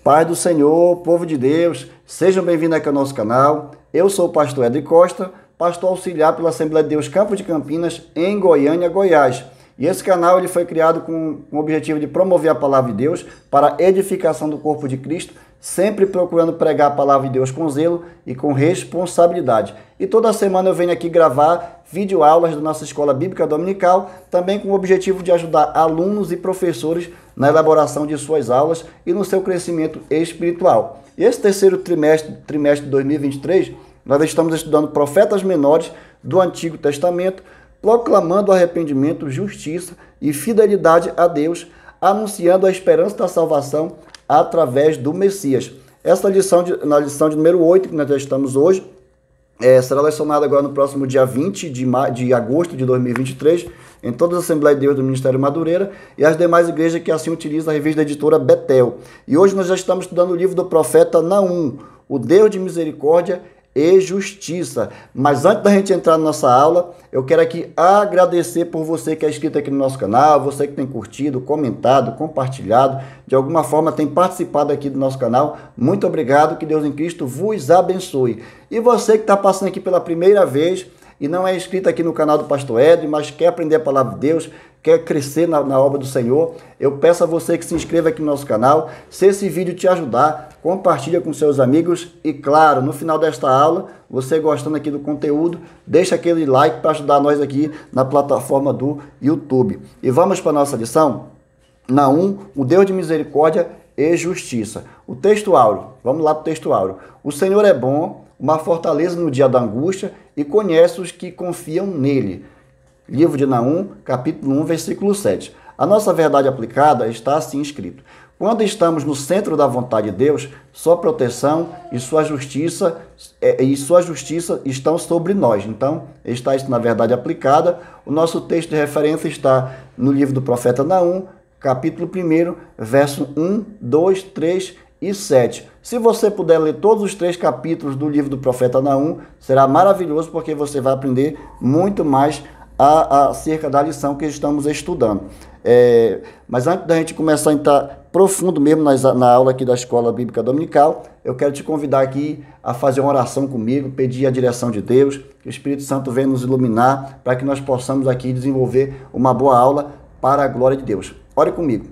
Paz do Senhor, povo de Deus, sejam bem-vindos aqui ao nosso canal. Eu sou o pastor Edri Costa, pastor auxiliar pela Assembleia de Deus Campo de Campinas, em Goiânia, Goiás. E esse canal ele foi criado com o objetivo de promover a palavra de Deus para a edificação do corpo de Cristo, sempre procurando pregar a palavra de Deus com zelo e com responsabilidade. E toda semana eu venho aqui gravar videoaulas da nossa Escola Bíblica Dominical, também com o objetivo de ajudar alunos e professores na elaboração de suas aulas e no seu crescimento espiritual. E esse terceiro trimestre de 2023, nós estamos estudando profetas menores do Antigo Testamento, proclamando arrependimento, justiça e fidelidade a Deus, anunciando a esperança da salvação através do Messias. Essa lição, na lição de número 8, que nós já estamos hoje, será lecionada agora no próximo dia 20 de agosto de 2023, em todas as Assembleias de Deus do Ministério Madureira e as demais igrejas que assim utilizam a revista da editora Betel. E hoje nós já estamos estudando o livro do profeta Naum, o Deus de misericórdia e justiça. Mas antes da gente entrar na nossa aula, eu quero aqui agradecer por você que é inscrito aqui no nosso canal, você que tem curtido, comentado, compartilhado, de alguma forma tem participado aqui do nosso canal. Muito obrigado, que Deus em Cristo vos abençoe. E você que está passando aqui pela primeira vez e não é inscrito aqui no canal do Pastor Edri, mas quer aprender a palavra de Deus, quer crescer na obra do Senhor, eu peço a você que se inscreva aqui no nosso canal. Se esse vídeo te ajudar, compartilha com seus amigos e, claro, no final desta aula, você gostando aqui do conteúdo, deixa aquele like para ajudar nós aqui na plataforma do YouTube. E vamos para a nossa lição? Naum, o Deus de misericórdia e justiça. O texto áureo, vamos lá para o texto áureo. O Senhor é bom, uma fortaleza no dia da angústia e conhece os que confiam nele. Livro de Naum, capítulo 1, versículo 7. A nossa verdade aplicada está assim escrito: quando estamos no centro da vontade de Deus, sua proteção e sua justiça estão sobre nós. Então, está isso na verdade aplicada. O nosso texto de referência está no livro do profeta Naum, capítulo 1, verso 1, 2, 3 e 7. Se você puder ler todos os 3 capítulos do livro do profeta Naum, será maravilhoso, porque você vai aprender muito mais acerca da lição que estamos estudando. Mas antes da gente começar a entrar profundo mesmo na aula aqui da Escola Bíblica Dominical, eu quero te convidar aqui a fazer uma oração comigo, pedir a direção de Deus, que o Espírito Santo venha nos iluminar, para que nós possamos aqui desenvolver uma boa aula para a glória de Deus. Ore comigo.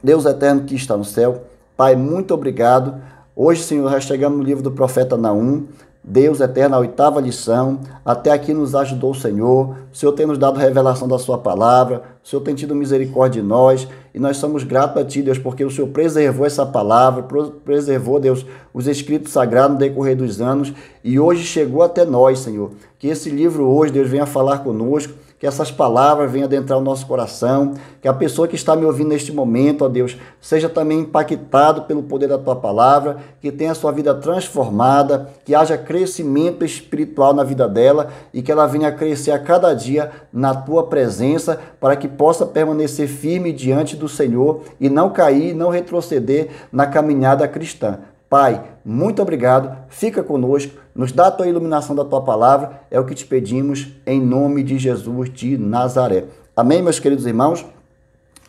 Deus eterno que está no céu, Pai, muito obrigado. Hoje, Senhor, já chegamos no livro do profeta Naum. Deus eterno, a 8ª lição, até aqui nos ajudou o Senhor tem nos dado revelação da sua palavra, o Senhor tem tido misericórdia de nós, e nós somos gratos a Ti, Deus, porque o Senhor preservou essa palavra, preservou, Deus, os escritos sagrados no decorrer dos anos, e hoje chegou até nós, Senhor, que esse livro hoje, Deus, venha falar conosco, que essas palavras venham adentrar o nosso coração, que a pessoa que está me ouvindo neste momento, ó Deus, seja também impactado pelo poder da Tua palavra, que tenha a sua vida transformada, que haja crescimento espiritual na vida dela e que ela venha a crescer a cada dia na Tua presença, para que possa permanecer firme diante do Senhor e não cair, não retroceder na caminhada cristã. Pai, muito obrigado, fica conosco, nos dá a Tua iluminação da Tua palavra, é o que te pedimos em nome de Jesus de Nazaré. Amém, meus queridos irmãos?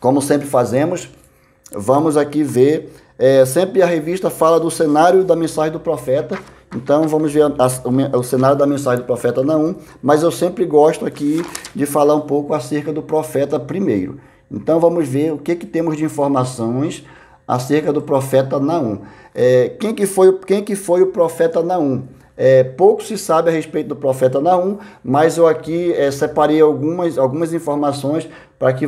Como sempre fazemos, vamos aqui ver, sempre a revista fala do cenário da mensagem do profeta, então vamos ver o cenário da mensagem do profeta Naum, mas eu sempre gosto aqui de falar um pouco acerca do profeta primeiro. Então vamos ver o que temos de informações acerca do profeta Naum. Quem que foi o profeta Naum? Pouco se sabe a respeito do profeta Naum, mas eu aqui separei algumas informações para que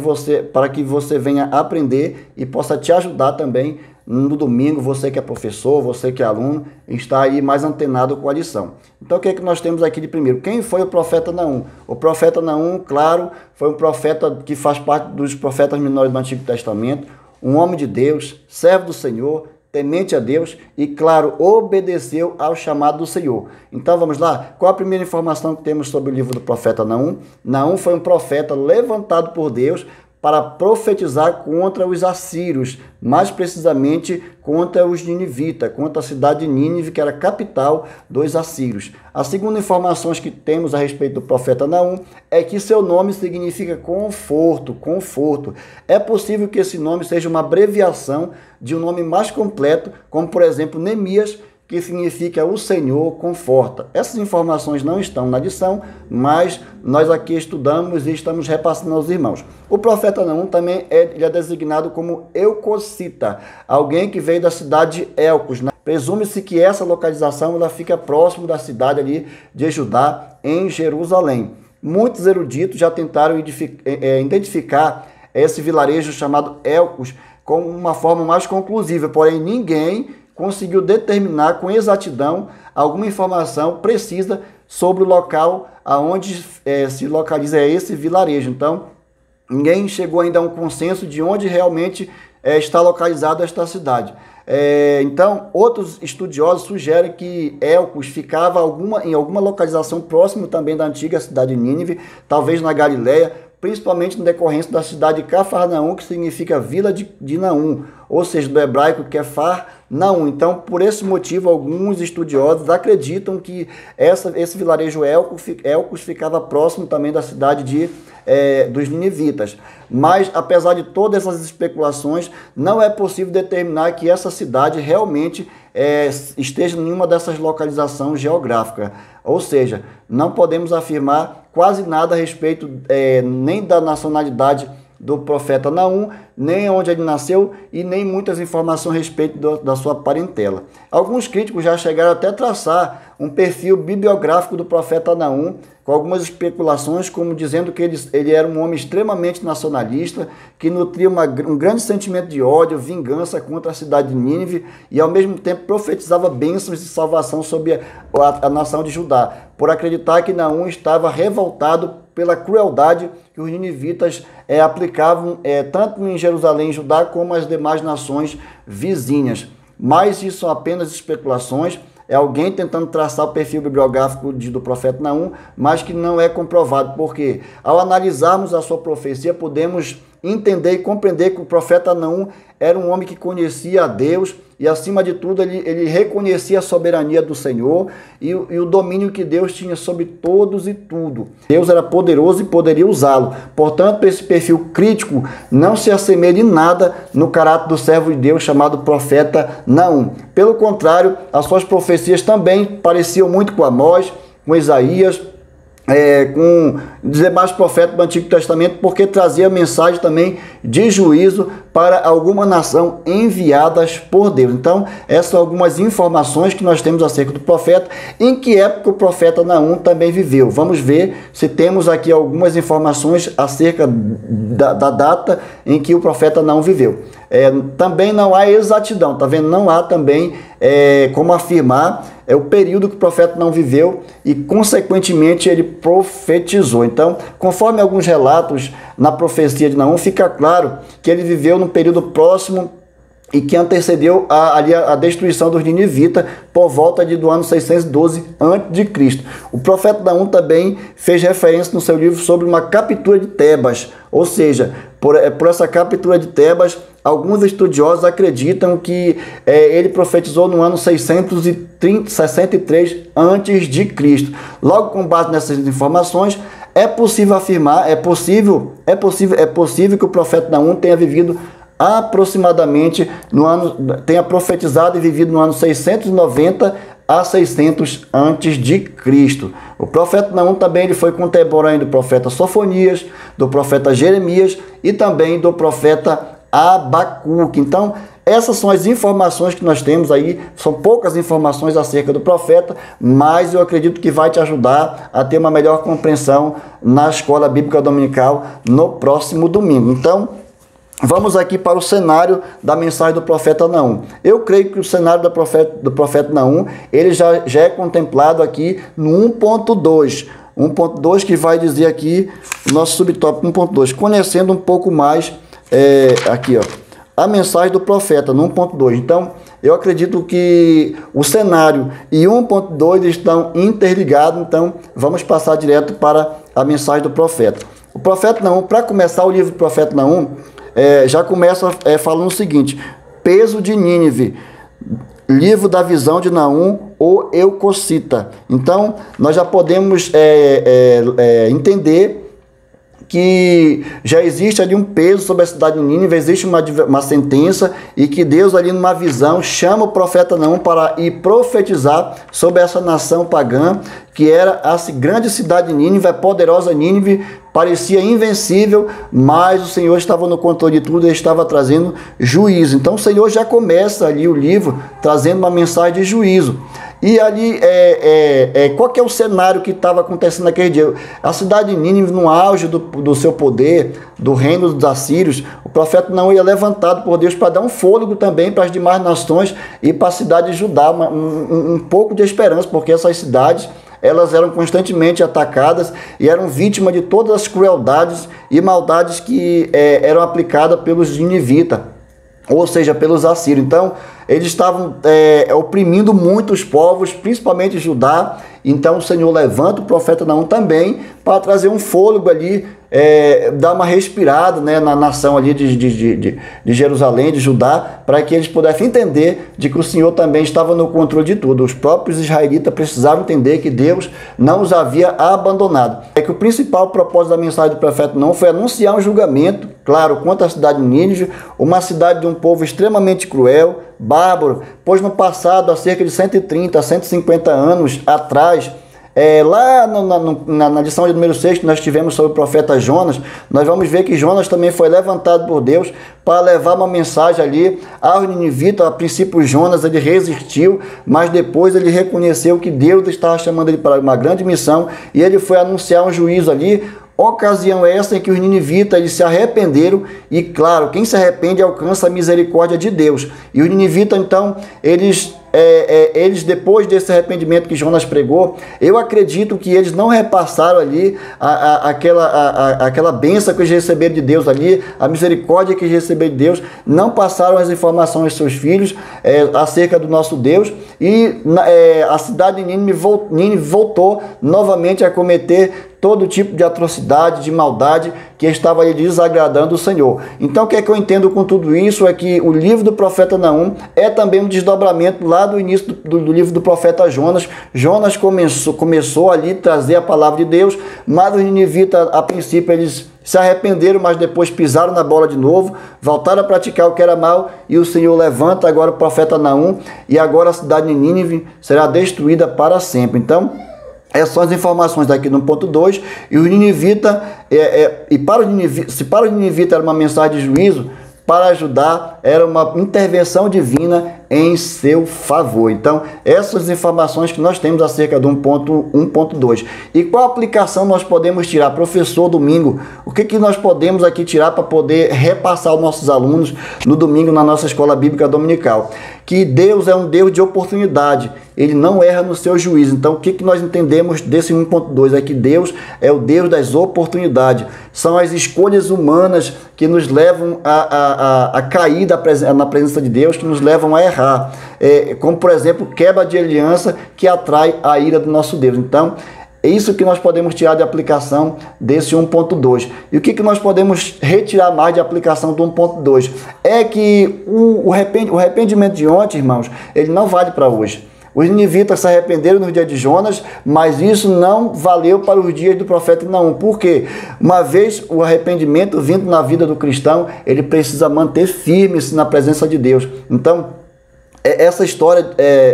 você venha aprender e possa te ajudar também no domingo, você que é professor, você que é aluno, está aí mais antenado com a lição. Então o que nós temos aqui de primeiro? Quem foi o profeta Naum? O profeta Naum, claro, foi um profeta que faz parte dos profetas menores do Antigo Testamento, um homem de Deus, servo do Senhor, temente a Deus e, claro, obedeceu ao chamado do Senhor. Então vamos lá? Qual a primeira informação que temos sobre o livro do profeta Naum? Naum foi um profeta levantado por Deus para profetizar contra os assírios, mais precisamente contra os ninivitas, contra a cidade de Nínive, que era a capital dos assírios. A segunda informação que temos a respeito do profeta Naum é que seu nome significa conforto, conforto. É possível que esse nome seja uma abreviação de um nome mais completo, como por exemplo Neemias, que significa o Senhor conforta. Essas informações não estão na lição, mas nós aqui estudamos e estamos repassando aos irmãos. O profeta Naum também ele é designado como Eucocita, alguém que veio da cidade de Elcos. Presume-se que essa localização ela fica próximo da cidade ali de Judá, em Jerusalém. Muitos eruditos já tentaram identificar esse vilarejo chamado Elcos como uma forma mais conclusiva, porém ninguém conseguiu determinar com exatidão alguma informação precisa sobre o local aonde se localiza esse vilarejo. Então, ninguém chegou ainda a um consenso de onde realmente está localizada esta cidade. Então, outros estudiosos sugerem que Elcos ficava em alguma localização próxima também da antiga cidade de Nínive, talvez na Galileia, principalmente no decorrência da cidade de Cafarnaum, que significa vila de Naum, ou seja, do hebraico Quefar-Naum. Então, por esse motivo, alguns estudiosos acreditam que esse vilarejo Elcos ficava próximo também da cidade dos ninivitas. Mas, apesar de todas essas especulações, não é possível determinar que essa cidade realmente esteja em nenhuma dessas localizações geográficas. Ou seja, não podemos afirmar quase nada a respeito nem da nacionalidade do profeta Naum, nem onde ele nasceu e nem muitas informações a respeito da sua parentela. Alguns críticos já chegaram até a traçar um perfil bibliográfico do profeta Naum, com algumas especulações, como dizendo que ele era um homem extremamente nacionalista, que nutria um grande sentimento de ódio, vingança contra a cidade de Nínive e ao mesmo tempo profetizava bênçãos de salvação sobre a nação de Judá, por acreditar que Naum estava revoltado pela crueldade que os ninivitas aplicavam tanto em Jerusalém e Judá como as demais nações vizinhas. Mas isso são apenas especulações, é alguém tentando traçar o perfil bibliográfico do profeta Naum, mas que não é comprovado, porque ao analisarmos a sua profecia, podemos entender e compreender que o profeta Naum era um homem que conhecia a Deus e, acima de tudo, ele reconhecia a soberania do Senhor e o domínio que Deus tinha sobre todos e tudo. Deus era poderoso e poderia usá-lo. Portanto, esse perfil crítico não se assemelha em nada no caráter do servo de Deus chamado profeta Naum. Pelo contrário, as suas profecias também pareciam muito com Amós, com Isaías, com os demais profetas do Antigo Testamento, porque trazia mensagem também de juízo para alguma nação enviadas por Deus. Então, essas são algumas informações que nós temos acerca do profeta. Em que época o profeta Naum também viveu? Vamos ver se temos aqui algumas informações acerca da data em que o profeta Naum viveu. Também não há exatidão, tá vendo? Não há também como afirmar o período que o profeta não viveu e, consequentemente, ele profetizou. Então, conforme alguns relatos na profecia de Naum, fica claro que ele viveu num período próximo e que antecedeu a destruição dos ninivitas por volta do ano 612 a.C. O profeta Naum também fez referência no seu livro sobre uma captura de Tebas, ou seja, por essa captura de Tebas, alguns estudiosos acreditam que ele profetizou no ano 663 a.C. Logo, com base nessas informações, é possível afirmar, é possível que o profeta Naum tenha vivido aproximadamente tenha profetizado e vivido no ano 690 a 600 a.C. O profeta Naum também ele foi contemporâneo do profeta Sofonias, do profeta Jeremias e também do profeta Abacuque. Então, essas são as informações que nós temos aí, são poucas informações acerca do profeta, mas eu acredito que vai te ajudar a ter uma melhor compreensão na Escola Bíblica Dominical no próximo domingo. Então, vamos aqui para o cenário da mensagem do profeta Naum. Eu creio que o cenário do profeta Naum, ele já é contemplado aqui no 1.2. 1.2 que vai dizer aqui, o nosso subtópico 1.2, conhecendo um pouco mais, aqui ó, a mensagem do profeta no 1.2. Então, eu acredito que o cenário e 1.2 estão interligados, então vamos passar direto para a mensagem do profeta. O profeta Naum, para começar o livro do profeta Naum, já começa falando o seguinte: peso de Nínive, livro da visão de Naum, ou Eucocita. Então, nós já podemos entender que já existe ali um peso sobre a cidade de Nínive, existe uma sentença, e que Deus ali numa visão chama o profeta Naum para ir profetizar sobre essa nação pagã, que era a grande cidade de Nínive, a poderosa Nínive, parecia invencível, mas o Senhor estava no controle de tudo e estava trazendo juízo. Então o Senhor já começa ali o livro trazendo uma mensagem de juízo. E ali, qual que é o cenário que estava acontecendo naquele dia? A cidade de Nínive, no auge do seu poder, do reino dos assírios, o profeta não ia levantado por Deus para dar um fôlego também para as demais nações e para a cidade de Judá, um pouco de esperança, porque essas cidades, elas eram constantemente atacadas e eram vítimas de todas as crueldades e maldades que eram aplicadas pelos ninivitas, ou seja, pelos assírios. Então, eles estavam oprimindo muitos povos, principalmente Judá. Então, o Senhor levanta o profeta Naum também para trazer um fôlego ali, dar uma respirada, né, na nação ali de Jerusalém, de Judá, para que eles pudessem entender de que o Senhor também estava no controle de tudo. Os próprios israelitas precisavam entender que Deus não os havia abandonado. É que o principal propósito da mensagem do profeta Naum foi anunciar um julgamento, claro, contra a cidade de Nínive, uma cidade de um povo extremamente cruel, bárbaro, pois no passado, há cerca de 130 a 150 anos atrás, lá na lição de número 6 que nós tivemos sobre o profeta Jonas, nós vamos ver que Jonas também foi levantado por Deus para levar uma mensagem ali aos ninivitas. A princípio Jonas ele resistiu, mas depois ele reconheceu que Deus estava chamando ele para uma grande missão e ele foi anunciar um juízo ali. Ocasião essa em que os ninivitas eles se arrependeram e, claro, quem se arrepende alcança a misericórdia de Deus. E os ninivitas, então, eles depois desse arrependimento que Jonas pregou, eu acredito que eles não repassaram ali aquela bênção que eles receberam de Deus ali, a misericórdia que eles receberam de Deus, não passaram as informações aos seus filhos acerca do nosso Deus, e a cidade de Nínive voltou novamente a cometer todo tipo de atrocidade, de maldade que estava ali desagradando o Senhor. Então o que é que eu entendo com tudo isso é que o livro do profeta Naum é também um desdobramento lá do início do livro do profeta Jonas. Jonas começou ali a trazer a palavra de Deus, mas os ninivitas, a princípio, eles se arrependeram, mas depois pisaram na bola de novo, voltaram a praticar o que era mal, e o Senhor levanta agora o profeta Naum, e agora a cidade de Nínive será destruída para sempre. Então, essas são as informações daqui no ponto 2. E o ninivita, se para o ninivita era uma mensagem de juízo, para ajudar era uma intervenção divina em seu favor. Então, essas informações que nós temos acerca do 1.2. E qual aplicação nós podemos tirar? Professor, domingo, o que nós podemos aqui tirar para poder repassar aos nossos alunos no domingo na nossa escola bíblica dominical? Que Deus é um Deus de oportunidade, ele não erra no seu juízo. Então, o que nós entendemos desse 1.2? É que Deus é o Deus das oportunidades. São as escolhas humanas que nos levam a cair na presença de Deus, que nos levam a errar. Como, por exemplo, quebra de aliança que atrai a ira do nosso Deus. Então, é isso que nós podemos tirar de aplicação desse 1.2. E o que nós podemos retirar mais de aplicação do 1.2? É que o arrependimento de ontem, irmãos, ele não vale para hoje. Os ninivitas se arrependeram no dia de Jonas, mas isso não valeu para os dias do profeta Naum. Por quê? Uma vez o arrependimento vindo na vida do cristão, ele precisa manter firme-se na presença de Deus. Então, essa história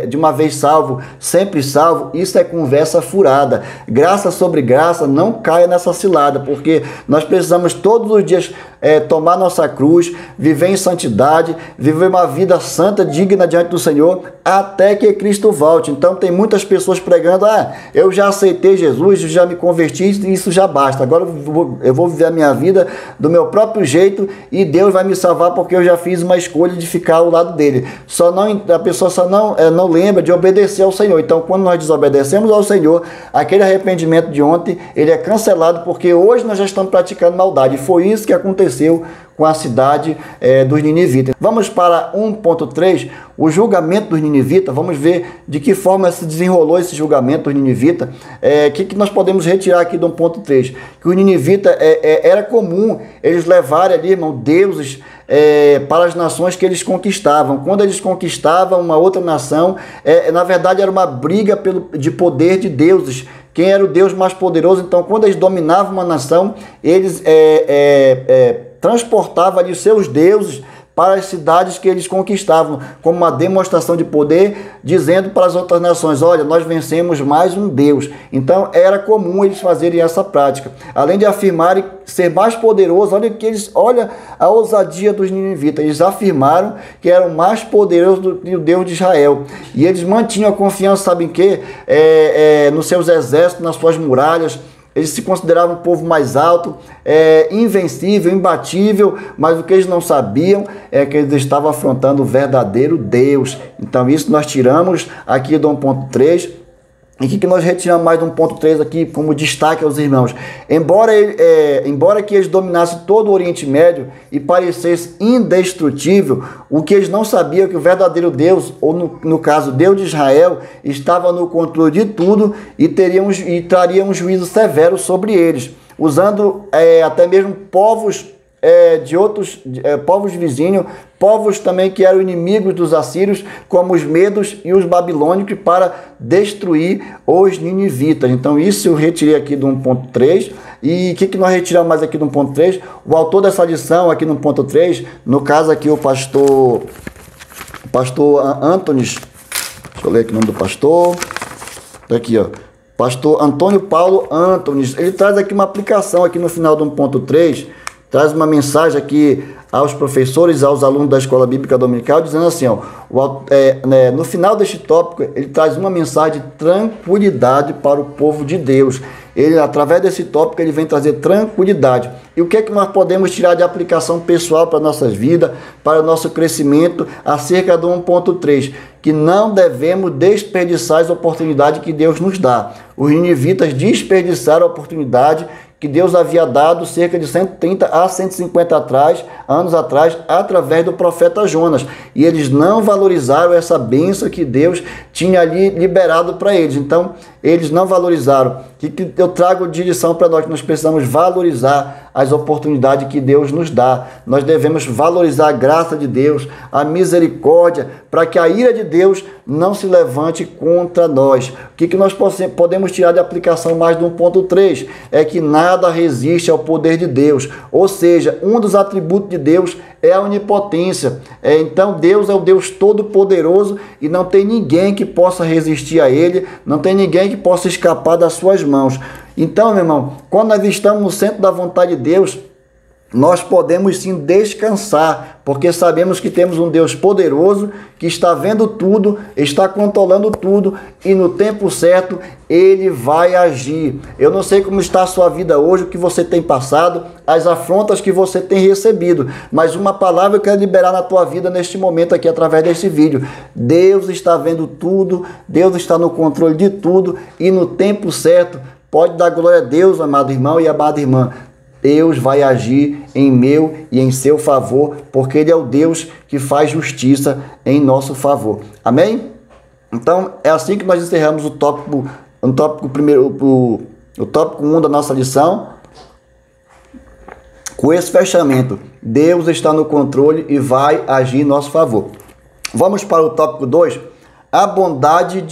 de uma vez salvo, sempre salvo, isso é conversa furada. Graça sobre graça, não caia nessa cilada, porque nós precisamos todos os dias tomar nossa cruz, viver em santidade, viver uma vida santa, digna diante do Senhor, até que Cristo volte. Então tem muitas pessoas pregando, eu já aceitei Jesus, eu já me converti, isso já basta, agora eu vou viver a minha vida do meu próprio jeito e Deus vai me salvar porque eu já fiz uma escolha de ficar ao lado dele. A pessoa só não lembra de obedecer ao Senhor. Então, quando nós desobedecemos ao Senhor, aquele arrependimento de ontem, ele é cancelado, porque hoje nós já estamos praticando maldade. E foi isso que aconteceu com a cidade dos ninivitas. Vamos para 1.3, o julgamento dos ninivitas. Vamos ver de que forma se desenrolou esse julgamento dos ninivitas. Que nós podemos retirar aqui do 1.3? Que o ninivita era comum eles levarem ali, irmão, deuses para as nações que eles conquistavam. Quando eles conquistavam uma outra nação, na verdade era uma briga de poder de deuses. Quem era o Deus mais poderoso? Então, quando eles dominavam uma nação, eles transportavam ali os seus deuses para as cidades que eles conquistavam, como uma demonstração de poder, dizendo para as outras nações: olha, nós vencemos mais um Deus. Então era comum eles fazerem essa prática, além de afirmarem ser mais poderoso. Olha a ousadia dos ninivitas, eles afirmaram que eram mais poderosos do que o Deus de Israel, e eles mantinham a confiança, sabem que? Nos seus exércitos, nas suas muralhas. Eles se consideravam um povo mais alto, invencível, imbatível, mas o que eles não sabiam é que eles estavam afrontando o verdadeiro Deus. Então isso nós tiramos aqui do 1.3. E o que nós retiramos mais do 1.3 aqui como destaque aos irmãos? Embora que eles dominassem todo o Oriente Médio e parecesse indestrutível, o que eles não sabiam é que o verdadeiro Deus, ou no caso Deus de Israel, estava no controle de tudo e traria um juízo severo sobre eles, usando até mesmo povos de outros povos vizinhos, povos também que eram inimigos dos assírios, como os medos e os babilônicos, para destruir os ninivitas. Então isso eu retirei aqui do 1.3. E o que nós retiramos mais aqui do 1.3? O autor dessa lição aqui no 1.3, no caso aqui o pastor Antonis, deixa eu ler aqui o nome do pastor, tá aqui, ó, pastor Antônio Paulo Antonis. Ele traz aqui uma aplicação aqui no final do 1.3, traz uma mensagem aqui aos professores, aos alunos da Escola Bíblica Dominical, dizendo assim, ó, no final deste tópico, ele traz uma mensagem de tranquilidade para o povo de Deus. Ele, através desse tópico, ele vem trazer tranquilidade. E o que é que nós podemos tirar de aplicação pessoal para a nossa vida, para o nosso crescimento, acerca do 1.3? Que não devemos desperdiçar as oportunidades que Deus nos dá. Os ninivitas desperdiçaram a oportunidade que Deus havia dado cerca de 130 a 150 anos atrás, através do profeta Jonas. E eles não valorizaram essa bênção que Deus tinha ali liberado para eles. Então, eles não valorizaram. O que eu trago de lição para nós? Nós precisamos valorizar as oportunidades que Deus nos dá. Nós devemos valorizar a graça de Deus, a misericórdia, para que a ira de Deus não se levante contra nós. O que nós podemos tirar de aplicação mais do 1.3? É que nada resiste ao poder de Deus. Ou seja, um dos atributos de Deus é a onipotência. Então Deus é o Deus todo-poderoso e não tem ninguém que possa resistir a Ele, não tem ninguém que possa escapar das suas mãos. Então, meu irmão, quando nós estamos no centro da vontade de Deus, nós podemos sim descansar, porque sabemos que temos um Deus poderoso, que está vendo tudo, está controlando tudo, e no tempo certo Ele vai agir. Eu não sei como está a sua vida hoje, o que você tem passado, as afrontas que você tem recebido, mas uma palavra eu quero liberar na tua vida neste momento aqui, através desse vídeo. Deus está vendo tudo, Deus está no controle de tudo, e no tempo certo, pode dar glória a Deus, amado irmão e amada irmã, Deus vai agir em meu e em seu favor, porque Ele é o Deus que faz justiça em nosso favor. Amém? Então, é assim que nós encerramos o tópico 1 da nossa lição, com esse fechamento. Deus está no controle e vai agir em nosso favor. Vamos para o tópico 2, a bondade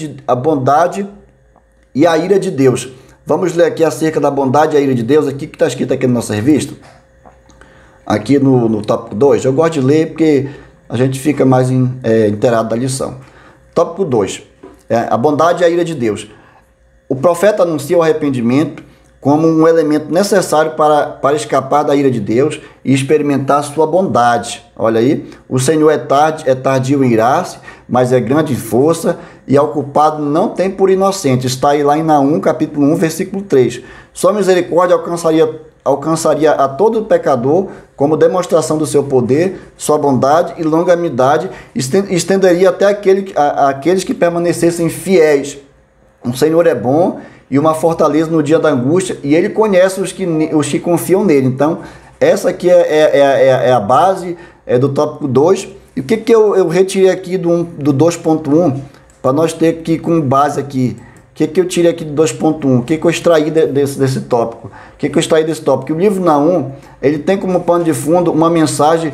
e a ira de Deus. Vamos ler aqui acerca da bondade e a ira de Deus, aqui que está escrito aqui na nossa revista, aqui no tópico 2. Eu gosto de ler porque a gente fica mais inteirado da lição. Tópico 2, a bondade e a ira de Deus. O profeta anuncia o arrependimento como um elemento necessário para escapar da ira de Deus e experimentar sua bondade. Olha aí, o Senhor é tardio em irar-se, mas é grande em força, e ao culpado não tem por inocente. Está aí lá em Naum, capítulo 1, versículo 3. Sua misericórdia alcançaria a todo pecador como demonstração do seu poder, sua bondade e longanimidade, estenderia até aqueles que permanecessem fiéis. O Senhor é bom e uma fortaleza no dia da angústia, e Ele conhece os que confiam nele. Então, Essa aqui é a base do tópico 2. E o que eu retirei aqui do 2.1, para nós ter aqui como base aqui? O que eu tirei aqui do 2.1? O que eu extraí desse tópico? O que eu extraí desse tópico? O livro Naum, ele tem como pano de fundo uma mensagem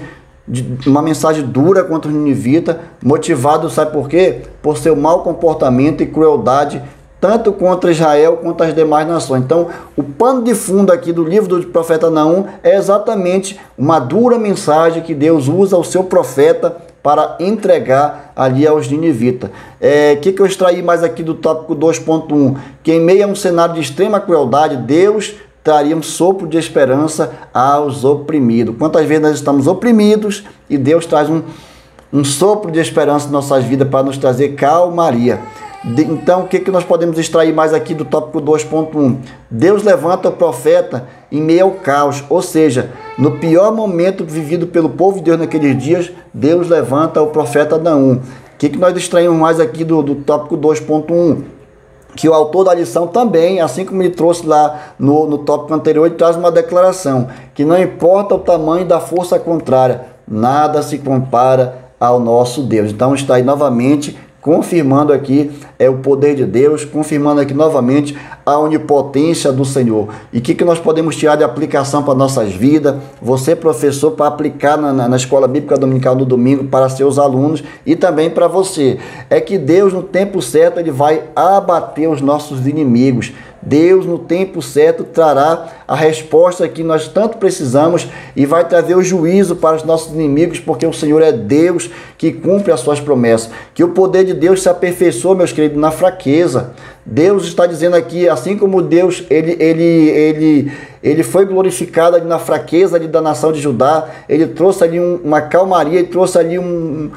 dura contra os ninivitas, motivado, sabe por quê? Por seu mau comportamento e crueldade, tanto contra Israel quanto as demais nações. Então, o pano de fundo aqui do livro do profeta Naum é exatamente uma dura mensagem que Deus usa ao seu profeta para entregar ali aos ninivitas. O que eu extraí mais aqui do tópico 2.1? Que em meio a um cenário de extrema crueldade, Deus traria um sopro de esperança aos oprimidos. Quantas vezes nós estamos oprimidos e Deus traz um sopro de esperança em nossas vidas para nos trazer calmaria. Então, o que nós podemos extrair mais aqui do tópico 2.1? Deus levanta o profeta em meio ao caos, ou seja, no pior momento vivido pelo povo de Deus naqueles dias, Deus levanta o profeta Naum. O que nós extraímos mais aqui do tópico 2.1? Que o autor da lição também, assim como ele trouxe lá no tópico anterior, ele traz uma declaração, que não importa o tamanho da força contrária, nada se compara ao nosso Deus. Então está aí novamente confirmando aqui o poder de Deus, confirmando aqui novamente a onipotência do Senhor. E o que nós podemos tirar de aplicação para nossas vidas? Você, professor, para aplicar na escola bíblica dominical no domingo para seus alunos e também para você. É que Deus, no tempo certo, ele vai abater os nossos inimigos. Deus, no tempo certo, trará a resposta que nós tanto precisamos e vai trazer o juízo para os nossos inimigos, porque o Senhor é Deus que cumpre as suas promessas. Que o poder de Deus se aperfeiçoa, meus queridos, na fraqueza. Deus está dizendo aqui, assim como Deus, ele foi glorificado ali na fraqueza ali da nação de Judá, ele trouxe ali uma calmaria, ele trouxe ali um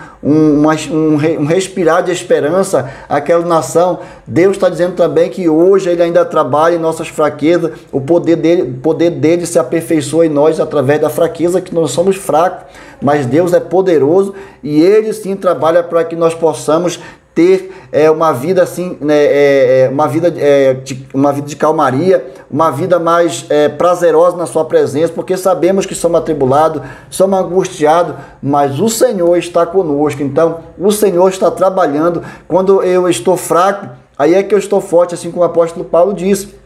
respirar de esperança àquela nação. Deus está dizendo também que hoje ele ainda trabalha em nossas fraquezas, o poder dele se aperfeiçoa em nós através da fraqueza, que nós somos fracos, mas Deus é poderoso e ele sim trabalha para que nós possamos ter uma vida assim, uma vida de calmaria, uma vida mais prazerosa na sua presença, porque sabemos que somos atribulados, somos angustiados, mas o Senhor está conosco. Então o Senhor está trabalhando. Quando eu estou fraco, aí é que eu estou forte, assim como o apóstolo Paulo disse.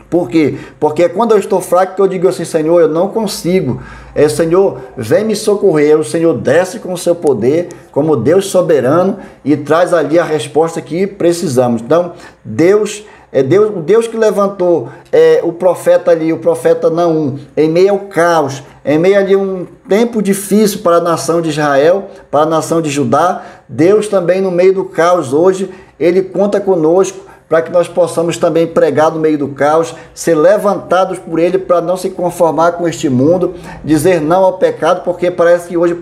Por quê? Porque é quando eu estou fraco que eu digo assim, Senhor, eu não consigo. Senhor, vem me socorrer. O Senhor desce com o seu poder, como Deus soberano, e traz ali a resposta que precisamos. Então, o Deus que levantou o profeta ali, o profeta Naum, em meio ao caos, em meio ali um tempo difícil para a nação de Israel, para a nação de Judá, Deus também no meio do caos hoje, ele conta conosco, para que nós possamos também pregar no meio do caos, ser levantados por ele para não se conformar com este mundo, dizer não ao pecado, porque parece que hoje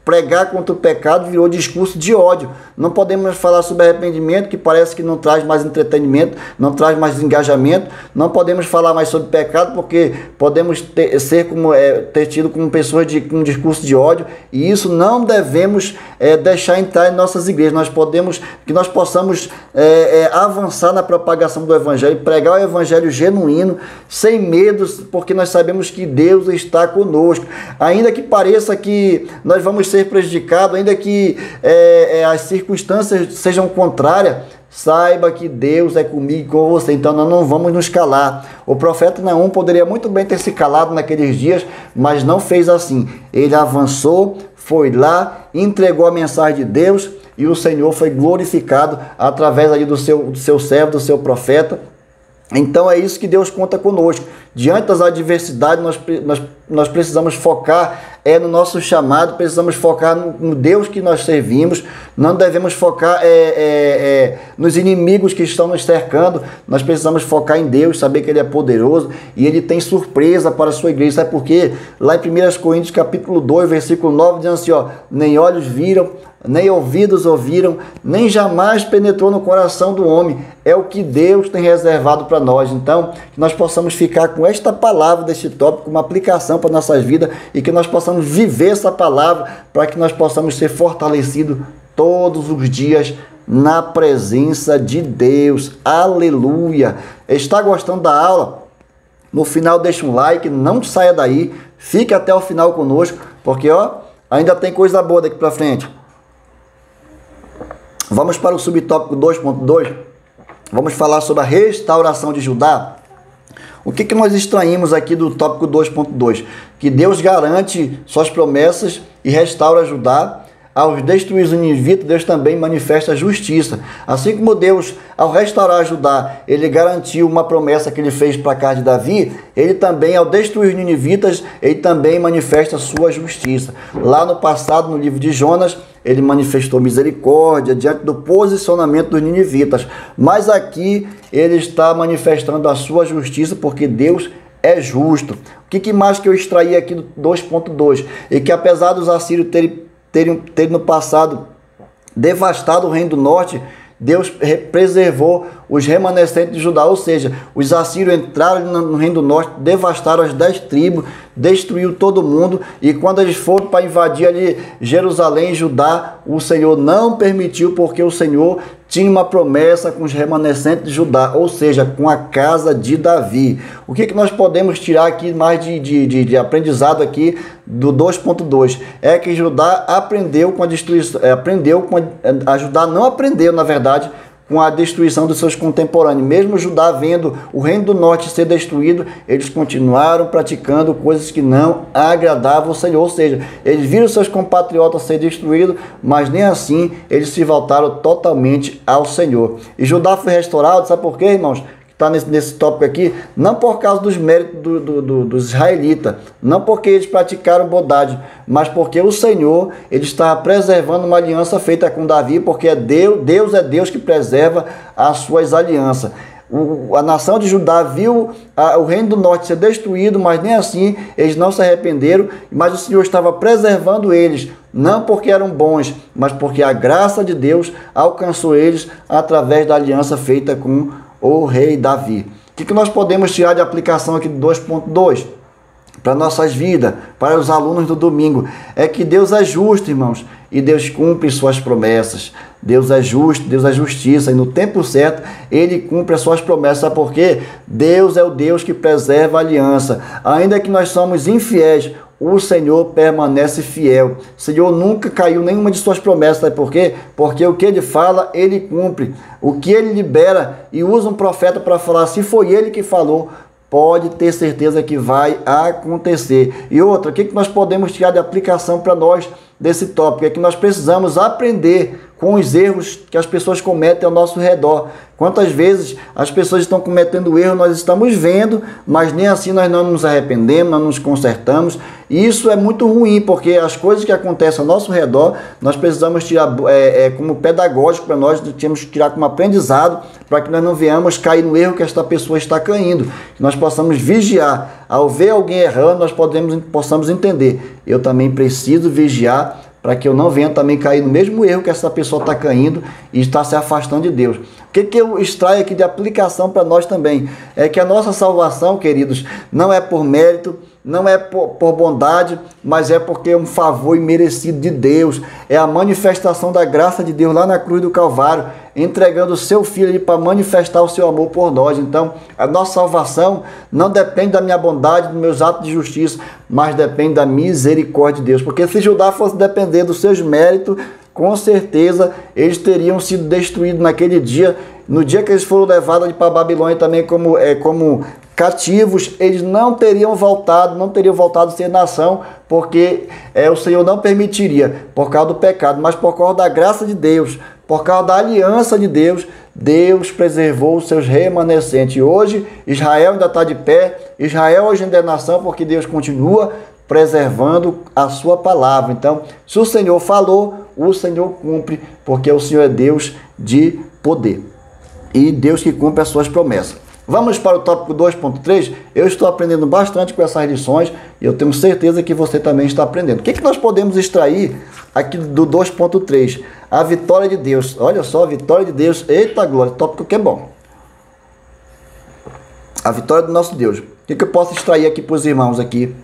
pregar contra o pecado virou discurso de ódio. Não podemos falar sobre arrependimento, que parece que não traz mais entretenimento, não traz mais engajamento. Não podemos falar mais sobre pecado, porque podemos ter tido como pessoas com um discurso de ódio, e isso não devemos deixar entrar em nossas igrejas. Que nós possamos avançar na propagação do Evangelho, pregar o Evangelho genuíno, sem medos, porque nós sabemos que Deus está conosco. Ainda que pareça que nós vamos ser prejudicados, ainda que as circunstâncias sejam contrárias, saiba que Deus é comigo e com você. Então nós não vamos nos calar. O profeta Naum poderia muito bem ter se calado naqueles dias, mas não fez assim. Ele avançou, foi lá, entregou a mensagem de Deus e o Senhor foi glorificado através ali do seu servo, do seu profeta. Então é isso que Deus conta conosco. Diante das adversidades, nós precisamos focar no nosso chamado, precisamos focar no Deus que nós servimos, não devemos focar nos inimigos que estão nos cercando, nós precisamos focar em Deus, saber que Ele é poderoso e Ele tem surpresa para a sua igreja. Sabe por quê? Lá em 1 Coríntios capítulo 2, versículo 9, diz assim, nem olhos viram, nem ouvidos ouviram, nem jamais penetrou no coração do homem. É o que Deus tem reservado para nós. Então, que nós possamos ficar com esta palavra deste tópico, uma aplicação para nossas vidas, e que nós possamos viver essa palavra para que nós possamos ser fortalecidos todos os dias na presença de Deus. Aleluia! Está gostando da aula? No final deixa um like, não saia daí, fique até o final conosco, porque ó, ainda tem coisa boa daqui para frente. Vamos para o subtópico 2.2. Vamos falar sobre a restauração de Judá. O que nós extraímos aqui do tópico 2.2? Que Deus garante suas promessas e restaura Judá. Aos destruir os ninivitas, Deus também manifesta justiça. Assim como Deus, ao restaurar Judá, ele garantiu uma promessa que ele fez para a casa de Davi, ele também, ao destruir os ninivitas, ele também manifesta sua justiça. Lá no passado, no livro de Jonas, ele manifestou misericórdia diante do posicionamento dos ninivitas. Mas aqui ele está manifestando a sua justiça, porque Deus é justo. O que mais que eu extraí aqui do 2.2? E que apesar dos assírios terem no passado devastado o reino do norte, Deus preservou os remanescentes de Judá, ou seja, os assírios entraram no reino do norte, devastaram as 10 tribos, destruiu todo mundo, e quando eles foram para invadir ali Jerusalém e Judá, o Senhor não permitiu, porque o Senhor tinha uma promessa com os remanescentes de Judá, ou seja, com a casa de Davi. O que nós podemos tirar aqui mais de aprendizado aqui do 2.2? É que Judá aprendeu com a destruição, a Judá não aprendeu, na verdade, com a destruição dos seus contemporâneos. Mesmo Judá vendo o reino do norte ser destruído, eles continuaram praticando coisas que não agradavam ao Senhor. Ou seja, eles viram seus compatriotas ser destruídos, mas nem assim eles se voltaram totalmente ao Senhor. E Judá foi restaurado, sabe por quê, irmãos? Está nesse tópico aqui, não por causa dos méritos dos israelitas, não porque eles praticaram bondade, mas porque o Senhor, ele está preservando uma aliança feita com Davi, porque Deus é Deus que preserva as suas alianças. A nação de Judá viu o reino do norte ser destruído, mas nem assim eles não se arrependeram, mas o Senhor estava preservando eles, não porque eram bons, mas porque a graça de Deus alcançou eles através da aliança feita com o rei Davi. O que nós podemos tirar de aplicação aqui do 2.2 para nossas vidas, para os alunos do domingo? É que Deus é justo, irmãos, e Deus cumpre suas promessas. Deus é justo, Deus é justiça, e no tempo certo Ele cumpre as suas promessas. Sabe por quê? Deus é o Deus que preserva a aliança. Ainda que nós somos infiéis, o Senhor permanece fiel. O Senhor nunca caiu nenhuma de suas promessas. Sabe por quê? Porque o que Ele fala, Ele cumpre. O que Ele libera e usa um profeta para falar, se foi Ele que falou, pode ter certeza que vai acontecer. E outra, o que nós podemos tirar de aplicação para nós desse tópico? É que nós precisamos aprender com os erros que as pessoas cometem ao nosso redor. Quantas vezes as pessoas estão cometendo erro, nós estamos vendo, mas nem assim nós não nos arrependemos, não nos consertamos. E isso é muito ruim, porque as coisas que acontecem ao nosso redor, nós precisamos tirar como pedagógico para nós, temos que tirar como aprendizado, para que nós não venhamos cair no erro que esta pessoa está caindo. Que nós possamos vigiar. Ao ver alguém errando, nós possamos entender. Eu também preciso vigiar, para que eu não venha também cair no mesmo erro que essa pessoa está caindo e está se afastando de Deus. O que eu extraio aqui de aplicação para nós também? É que a nossa salvação, queridos, não é por mérito, não é por bondade, mas é porque é um favor imerecido de Deus. É a manifestação da graça de Deus lá na cruz do Calvário, entregando o seu Filho ali para manifestar o seu amor por nós. Então, a nossa salvação não depende da minha bondade, dos meus atos de justiça, mas depende da misericórdia de Deus. Porque se Judá fosse depender dos seus méritos, com certeza eles teriam sido destruídos naquele dia. No dia que eles foram levados para a Babilônia também como cativos, eles não teriam voltado a ser nação, porque o Senhor não permitiria, por causa do pecado, mas por causa da graça de Deus, por causa da aliança de Deus, Deus preservou os seus remanescentes. E hoje Israel ainda está de pé, Israel hoje ainda é nação, porque Deus continua preservando a sua palavra. Então, se o Senhor falou, o Senhor cumpre, porque o Senhor é Deus de poder e Deus que cumpre as suas promessas. Vamos para o tópico 2.3. Eu estou aprendendo bastante com essas lições e eu tenho certeza que você também está aprendendo. O que nós podemos extrair aqui do 2.3? A vitória de Deus. Olha só, a vitória de Deus. Eita glória, tópico que é bom. A vitória do nosso Deus. O que eu posso extrair aqui para os irmãos aqui?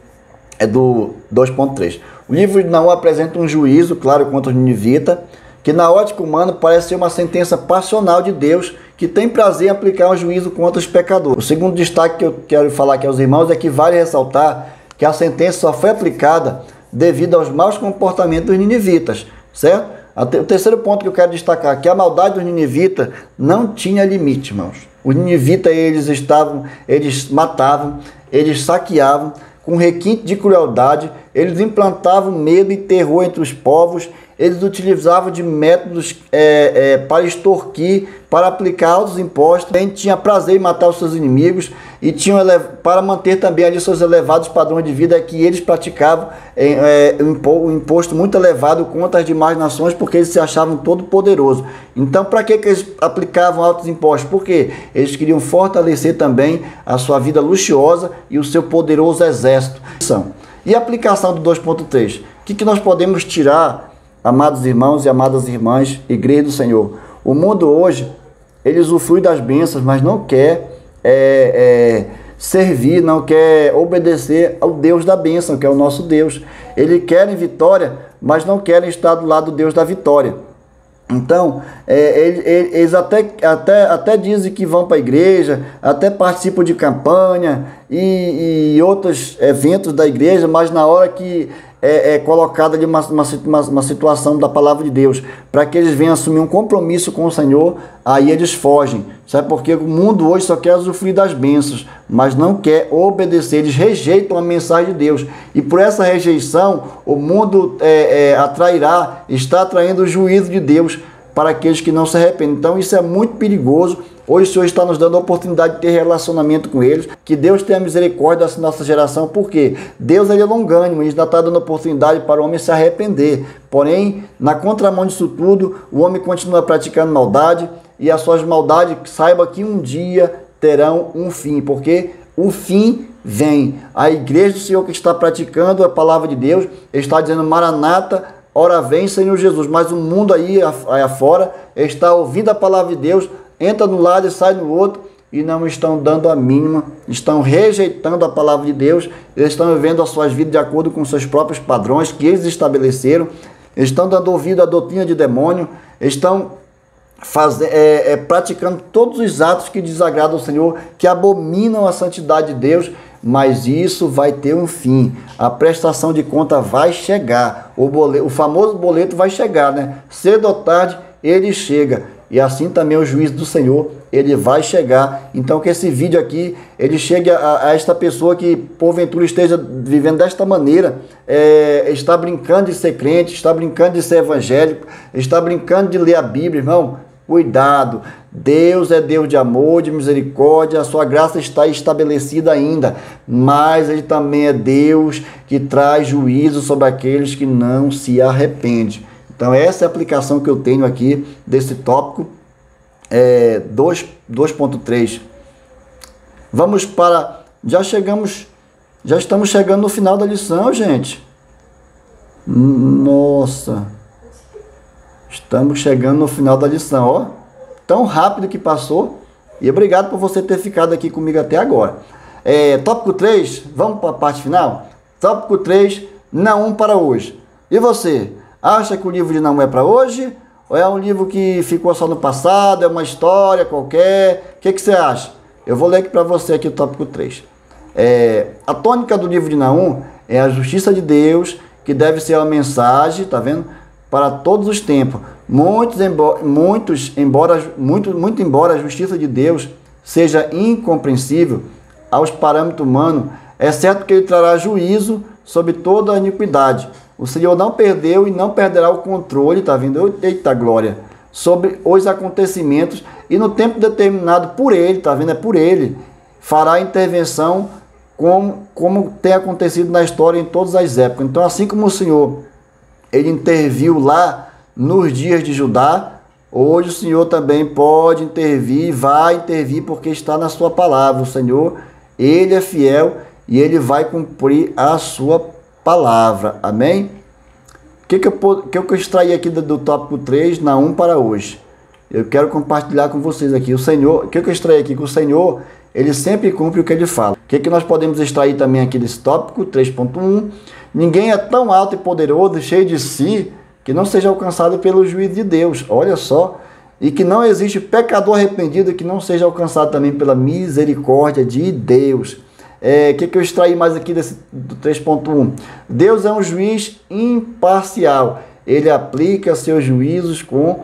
É do 2.3. O livro de Naum apresenta um juízo, claro, contra os ninivitas, que na ótica humana parece ser uma sentença passional de Deus, que tem prazer em aplicar um juízo contra os pecadores. O segundo destaque que eu quero falar aqui aos irmãos é que vale ressaltar que a sentença só foi aplicada devido aos maus comportamentos dos ninivitas, certo? O terceiro ponto que eu quero destacar é que a maldade dos ninivitas não tinha limite, irmãos. Os ninivitas, eles matavam, eles saqueavam, com requinte de crueldade, eles implantavam medo e terror entre os povos, eles utilizavam de métodos para extorquir, para aplicar altos impostos, também tinha prazer em matar os seus inimigos e tinham para manter também ali seus elevados padrões de vida que eles praticavam um imposto muito elevado contra as demais nações, porque eles se achavam todo poderosos. Então, para que eles aplicavam altos impostos? Porque eles queriam fortalecer também a sua vida luxuosa e o seu poderoso exército. E a aplicação do 2.3? O que nós podemos tirar, amados irmãos e amadas irmãs, igreja do Senhor? O mundo hoje, ele usufrui das bênçãos, mas não quer servir, não quer obedecer ao Deus da bênção, que é o nosso Deus. Eles querem vitória, mas não querem estar do lado do Deus da vitória. Então, eles até dizem que vão para a igreja, até participam de campanha e outros eventos da igreja, mas na hora que é colocada ali uma situação da palavra de Deus, para que eles venham assumir um compromisso com o Senhor, aí eles fogem. Sabe por quê? O mundo hoje só quer usufruir das bênçãos, mas não quer obedecer, eles rejeitam a mensagem de Deus. E por essa rejeição, o mundo está atraindo o juízo de Deus para aqueles que não se arrependem. Então isso é muito perigoso. Hoje o Senhor está nos dando a oportunidade de ter relacionamento com eles. Que Deus tenha misericórdia dessa nossa geração, porque Deus ele é longânimo, Ele está dando oportunidade para o homem se arrepender. Porém, na contramão disso tudo, o homem continua praticando maldade, e as suas maldades, saiba que um dia terão um fim, porque o fim vem. A igreja do Senhor que está praticando a palavra de Deus está dizendo: Maranata, ora vem, Senhor Jesus. Mas o mundo aí afora está ouvindo a palavra de Deus, entra no lado e sai no outro, e não estão dando a mínima, estão rejeitando a palavra de Deus, eles estão vivendo as suas vidas de acordo com seus próprios padrões que eles estabeleceram, eles estão dando ouvido à doutrina de demônio, estão praticando todos os atos que desagradam ao Senhor, que abominam a santidade de Deus. Mas isso vai ter um fim. A prestação de conta vai chegar, o famoso boleto vai chegar, né? Cedo ou tarde ele chega. E assim também o juízo do Senhor, ele vai chegar. Então que esse vídeo aqui, ele chegue a esta pessoa que porventura esteja vivendo desta maneira, está brincando de ser crente, está brincando de ser evangélico, está brincando de ler a Bíblia, irmão. Cuidado, Deus é Deus de amor, de misericórdia, a sua graça está estabelecida ainda, mas Ele também é Deus que traz juízo sobre aqueles que não se arrependem. Então essa é a aplicação que eu tenho aqui desse tópico 2.3. Vamos para... Já estamos chegando no final da lição, gente. Nossa... Estamos chegando no final da lição, ó. Tão rápido que passou. E obrigado por você ter ficado aqui comigo até agora. Tópico 3, vamos para a parte final? Tópico 3, Naum para hoje. E você? Acha que o livro de Naum é para hoje? Ou é um livro que ficou só no passado? É uma história qualquer? O que você acha? Eu vou ler aqui para você aqui o tópico 3. A tônica do livro de Naum é a justiça de Deus, que deve ser uma mensagem, tá vendo? Para todos os tempos. Muito embora a justiça de Deus seja incompreensível aos parâmetros humanos, é certo que Ele trará juízo sobre toda a iniquidade. O Senhor não perdeu e não perderá o controle, tá vendo? Eita glória! Sobre os acontecimentos, e no tempo determinado por Ele, tá vendo? É por Ele, fará intervenção como tem acontecido na história em todas as épocas. Então, assim como o Senhor Ele interviu lá nos dias de Judá, hoje o Senhor também pode intervir, vai intervir, porque está na sua palavra. O Senhor, Ele é fiel e Ele vai cumprir a sua palavra. Amém? O que eu extraí aqui do tópico 3, Naum para hoje? Eu quero compartilhar com vocês aqui. O Senhor, o que eu extraí aqui? Que o Senhor, Ele sempre cumpre o que Ele fala. O que nós podemos extrair também aqui desse tópico 3.1? Ninguém é tão alto e poderoso, cheio de si, que não seja alcançado pelo juízo de Deus. Olha só, e que não existe pecador arrependido que não seja alcançado também pela misericórdia de Deus. Que eu extraí mais aqui do 3.1? Deus é um juiz imparcial. Ele aplica seus juízos com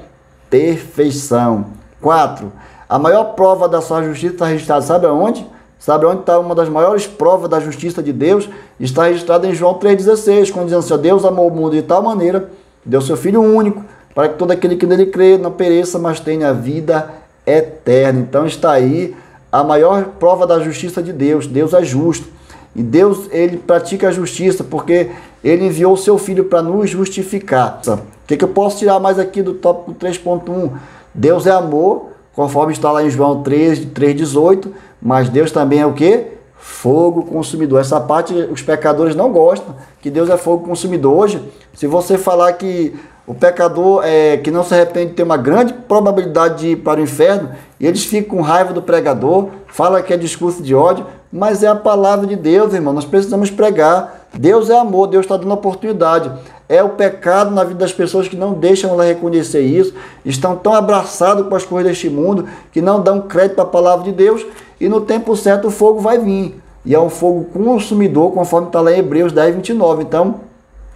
perfeição. 4. A maior prova da sua justiça está registrada, sabe aonde? Sabe onde está uma das maiores provas da justiça de Deus? Está registrada em João 3,16, quando diz assim: Deus amou o mundo de tal maneira, deu seu Filho único, para que todo aquele que nele crê não pereça, mas tenha vida eterna. Então está aí a maior prova da justiça de Deus. Deus é justo. E Deus, ele pratica a justiça, porque ele enviou o seu Filho para nos justificar. O que eu posso tirar mais aqui do tópico 3.1? Deus é amor, conforme está lá em João 3,18, mas Deus também é o quê? Fogo consumidor. Essa parte os pecadores não gostam, que Deus é fogo consumidor. Hoje, se você falar que o pecador que não se arrepende tem uma grande probabilidade de ir para o inferno, e eles ficam com raiva do pregador, fala que é discurso de ódio, mas é a palavra de Deus, irmão. Nós precisamos pregar. Deus é amor, Deus está dando oportunidade. É o pecado na vida das pessoas que não deixam ela reconhecer isso, estão tão abraçados com as coisas deste mundo, que não dão crédito à palavra de Deus, e no tempo certo o fogo vai vir. E é um fogo consumidor, conforme está lá em Hebreus 10:29. Então,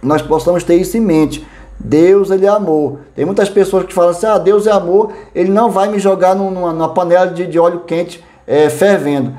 nós possamos ter isso em mente. Deus, ele é amor. Tem muitas pessoas que falam assim: Deus é amor, ele não vai me jogar numa panela de óleo quente fervendo.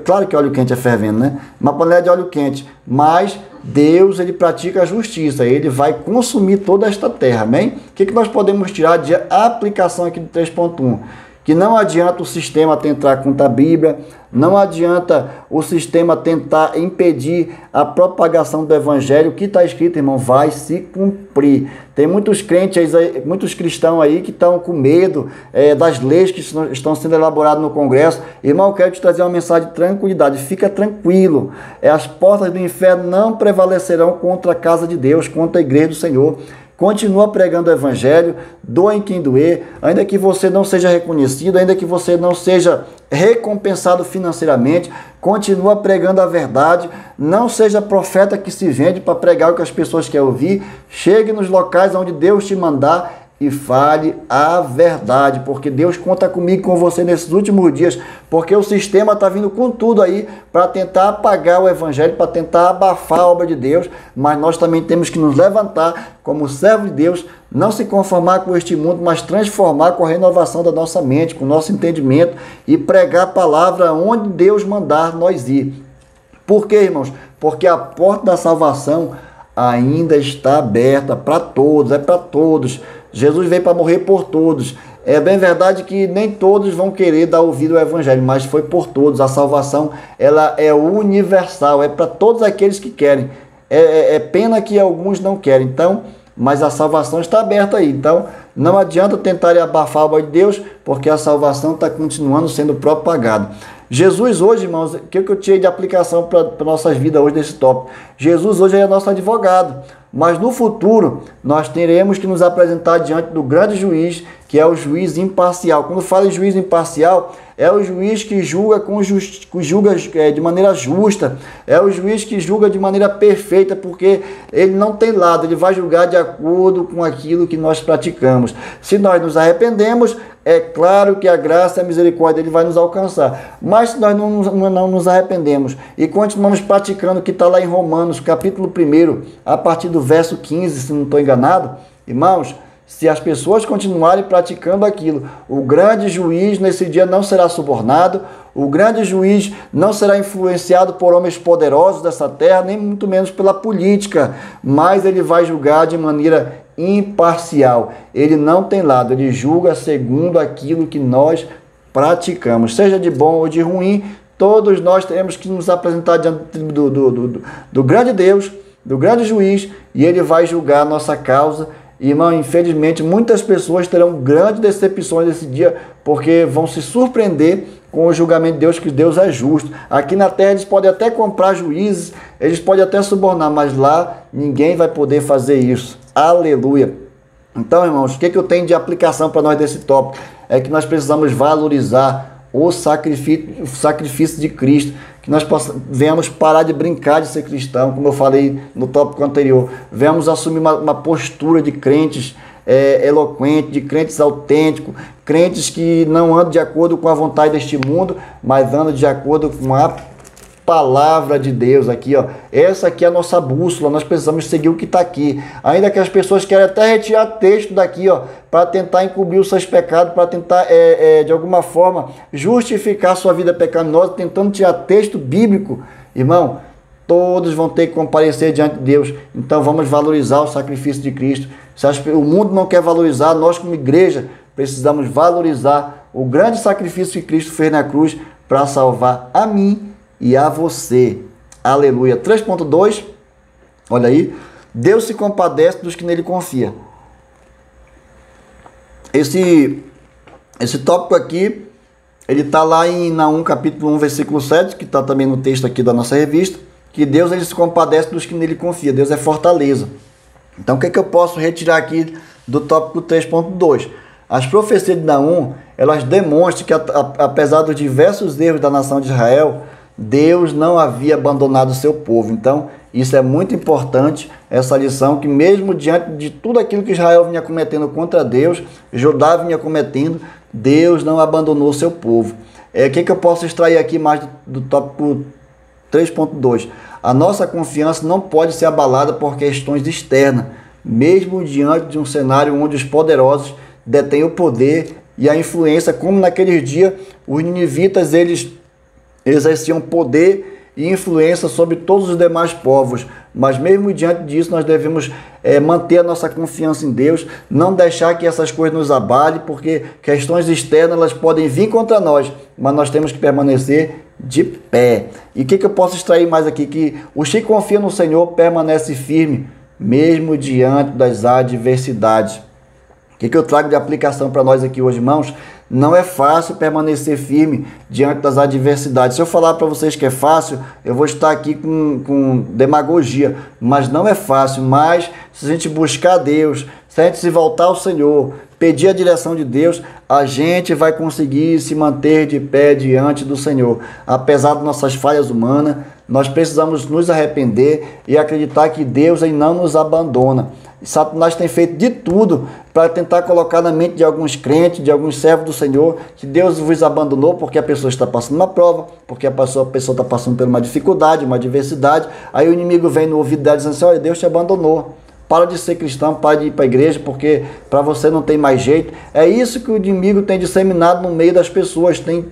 Claro que óleo quente é fervendo, né? Uma panela de óleo quente. Mas Deus, ele pratica a justiça. Ele vai consumir toda esta terra, amém? O que nós podemos tirar de aplicação aqui do 3.1? Que não adianta o sistema tentar contra a Bíblia, não adianta o sistema tentar impedir a propagação do Evangelho. O que está escrito, irmão, vai se cumprir. Tem muitos crentes, muitos cristãos aí que estão com medo das leis que estão sendo elaboradas no Congresso. Irmão, eu quero te trazer uma mensagem de tranquilidade. Fica tranquilo. As portas do inferno não prevalecerão contra a casa de Deus, contra a igreja do Senhor. Continua pregando o Evangelho, doa em quem doer, ainda que você não seja reconhecido, ainda que você não seja recompensado financeiramente, continua pregando a verdade. Não seja profeta que se vende para pregar o que as pessoas querem ouvir. Chegue nos locais onde Deus te mandar e fale a verdade, porque Deus conta comigo e com você nesses últimos dias, porque o sistema está vindo com tudo aí para tentar apagar o Evangelho, para tentar abafar a obra de Deus, mas nós também temos que nos levantar como servo de Deus, não se conformar com este mundo, mas transformar com a renovação da nossa mente, com o nosso entendimento, e pregar a palavra onde Deus mandar nós ir. Por quê, irmãos? Porque a porta da salvação ainda está aberta para todos, é para todos. Jesus veio para morrer por todos. É bem verdade que nem todos vão querer dar ouvido ao Evangelho, mas foi por todos. A salvação, ela é universal, é para todos aqueles que querem. É pena que alguns não querem, então, mas a salvação está aberta aí. Então, não adianta tentar abafar a obra de Deus, porque a salvação está continuando sendo propagada. Jesus hoje, irmãos, o que eu tirei de aplicação para nossas vidas hoje nesse tópico? Jesus hoje é nosso advogado, mas no futuro nós teremos que nos apresentar diante do grande juiz, que é o juiz imparcial. Quando fala em juiz imparcial, é o juiz que julga de maneira justa, é o juiz que julga de maneira perfeita, porque ele não tem lado, ele vai julgar de acordo com aquilo que nós praticamos. Se nós nos arrependemos, é claro que a graça e a misericórdia dele vai nos alcançar. Mas se nós não nos arrependemos e continuamos praticando o que está lá em Romanos, capítulo 1, a partir do verso 15, se não estou enganado, irmãos, se as pessoas continuarem praticando aquilo, o grande juiz nesse dia não será subornado, o grande juiz não será influenciado por homens poderosos dessa terra, nem muito menos pela política, mas ele vai julgar de maneira imparcial. Ele não tem lado, ele julga segundo aquilo que nós praticamos, seja de bom ou de ruim. Todos nós temos que nos apresentar diante do grande Deus, do grande juiz, e ele vai julgar a nossa causa. Irmão, infelizmente, muitas pessoas terão grandes decepções nesse dia, porque vão se surpreender com o julgamento de Deus, que Deus é justo. Aqui na terra eles podem até comprar juízes, eles podem até subornar, mas lá ninguém vai poder fazer isso. Aleluia! Então, irmãos, o que eu tenho de aplicação para nós desse tópico? É que nós precisamos valorizar o sacrifício de Cristo, que nós venhamos parar de brincar de ser cristão, como eu falei no tópico anterior, venhamos assumir uma postura de crentes eloquentes, de crentes autênticos, crentes que não andam de acordo com a vontade deste mundo, mas andam de acordo com a palavra de Deus aqui, ó. Essa aqui é a nossa bússola, nós precisamos seguir o que está aqui. Ainda que as pessoas querem até retirar texto daqui, ó, para tentar encobrir os seus pecados, para tentar, de alguma forma, justificar sua vida pecaminosa, tentando tirar texto bíblico, irmão, todos vão ter que comparecer diante de Deus. Então vamos valorizar o sacrifício de Cristo. Se o mundo não quer valorizar, nós como igreja precisamos valorizar o grande sacrifício que Cristo fez na cruz para salvar a mim e a você. Aleluia. 3.2, olha aí. Deus se compadece dos que nele confiam. Esse tópico aqui, ele está lá em Naum capítulo 1, versículo 7, que está também no texto aqui da nossa revista, que Deus ele se compadece dos que nele confiam. Deus é fortaleza. Então o que eu posso retirar aqui do tópico 3.2? As profecias de Naum, elas demonstram que apesar dos diversos erros da nação de Israel, Deus não havia abandonado o seu povo. Então, isso é muito importante, essa lição, que mesmo diante de tudo aquilo que Israel vinha cometendo contra Deus, Judá vinha cometendo, Deus não abandonou o seu povo. O que eu posso extrair aqui mais do tópico 3.2? A nossa confiança não pode ser abalada por questões externas, mesmo diante de um cenário onde os poderosos detêm o poder e a influência, como naqueles dias os ninivitas, eles exerciam poder e influência sobre todos os demais povos. Mas mesmo diante disso, nós devemos manter a nossa confiança em Deus, não deixar que essas coisas nos abalem, porque questões externas elas podem vir contra nós, mas nós temos que permanecer de pé. E o que eu posso extrair mais aqui? Que os que confiam no Senhor permanece firme, mesmo diante das adversidades. O que eu trago de aplicação para nós aqui hoje, irmãos? Não é fácil permanecer firme diante das adversidades. Se eu falar para vocês que é fácil, eu vou estar aqui com demagogia, mas não é fácil. Mas se a gente buscar Deus, se a gente se voltar ao Senhor, pedir a direção de Deus, a gente vai conseguir se manter de pé diante do Senhor. Apesar de nossas falhas humanas, nós precisamos nos arrepender e acreditar que Deus aí não nos abandona. Satanás tem feito de tudo para tentar colocar na mente de alguns crentes, de alguns servos do Senhor, que Deus vos abandonou porque a pessoa está passando uma prova, porque a pessoa está passando por uma dificuldade, uma adversidade. Aí o inimigo vem no ouvido dela dizendo assim: olha, Deus te abandonou. Para de ser cristão, para de ir para a igreja, porque para você não tem mais jeito. É isso que o inimigo tem disseminado no meio das pessoas, tem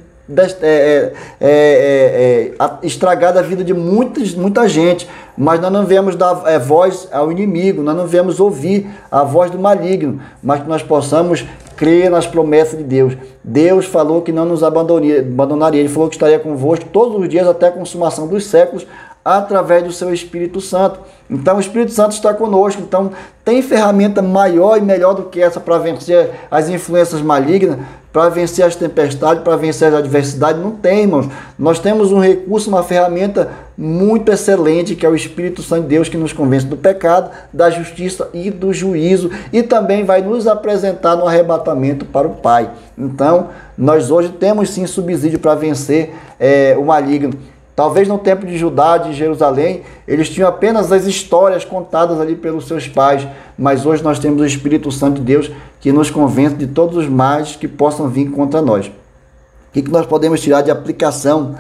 estragado a vida de muita gente, mas nós não viemos dar voz ao inimigo, nós não viemos ouvir a voz do maligno, mas que nós possamos crer nas promessas de Deus. Deus falou que não nos abandonaria, Ele falou que estaria convosco todos os dias até a consumação dos séculos, através do seu Espírito Santo. Então o Espírito Santo está conosco. Então tem ferramenta maior e melhor do que essa para vencer as influências malignas, para vencer as tempestades, para vencer as adversidades? Não tem, irmãos. Nós temos um recurso, uma ferramenta muito excelente, que é o Espírito Santo de Deus, que nos convence do pecado, da justiça e do juízo, e também vai nos apresentar no arrebatamento para o Pai. Então nós hoje temos sim subsídio para vencer o maligno. Talvez no tempo de Judá, de Jerusalém, eles tinham apenas as histórias contadas ali pelos seus pais, mas hoje nós temos o Espírito Santo de Deus que nos convence de todos os males que possam vir contra nós. O que nós podemos tirar de aplicação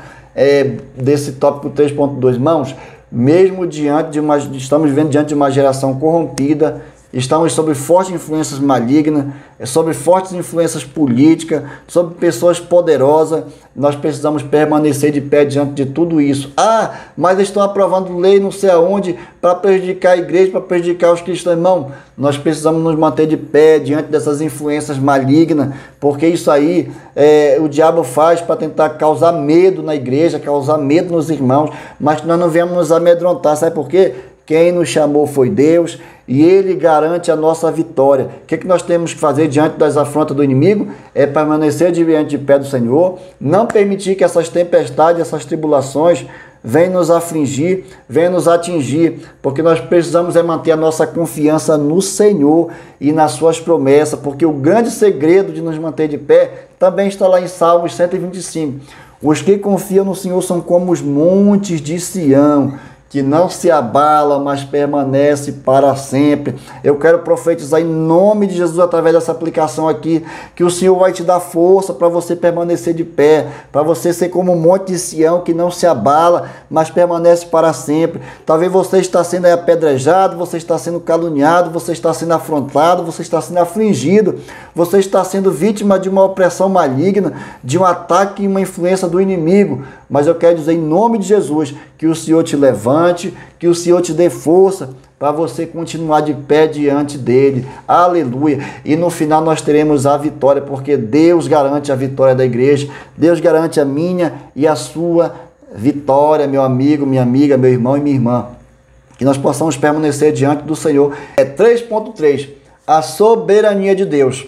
desse tópico 3.2, irmãos? Mesmo estamos vivendo diante de uma geração corrompida, estamos sob fortes influências malignas, sob fortes influências políticas, sob pessoas poderosas. Nós precisamos permanecer de pé diante de tudo isso. Ah, mas estão aprovando lei não sei aonde para prejudicar a igreja, para prejudicar os cristãos. Irmão, nós precisamos nos manter de pé diante dessas influências malignas, porque isso aí o diabo faz para tentar causar medo na igreja, causar medo nos irmãos, mas nós não viemos nos amedrontar. Sabe por quê? Quem nos chamou foi Deus e Ele garante a nossa vitória. O que nós temos que fazer diante das afrontas do inimigo? É permanecer diante de pé do Senhor, não permitir que essas tempestades, essas tribulações venham nos afligir, venham nos atingir, porque nós precisamos manter a nossa confiança no Senhor e nas suas promessas, porque o grande segredo de nos manter de pé também está lá em Salmos 125. Os que confiam no Senhor são como os montes de Sião, que não se abala, mas permanece para sempre. Eu quero profetizar em nome de Jesus, através dessa aplicação aqui, que o Senhor vai te dar força para você permanecer de pé, para você ser como um monte de Sião que não se abala, mas permanece para sempre. Talvez você está sendo apedrejado, você está sendo caluniado, você está sendo afrontado, você está sendo afligido, você está sendo vítima de uma opressão maligna, de um ataque e uma influência do inimigo. Mas eu quero dizer em nome de Jesus que o Senhor te levante, que o Senhor te dê força para você continuar de pé diante dele. Aleluia! E no final nós teremos a vitória, porque Deus garante a vitória da igreja. Deus garante a minha e a sua vitória, meu amigo, minha amiga, meu irmão e minha irmã. Que nós possamos permanecer diante do Senhor. 3.3. A soberania de Deus.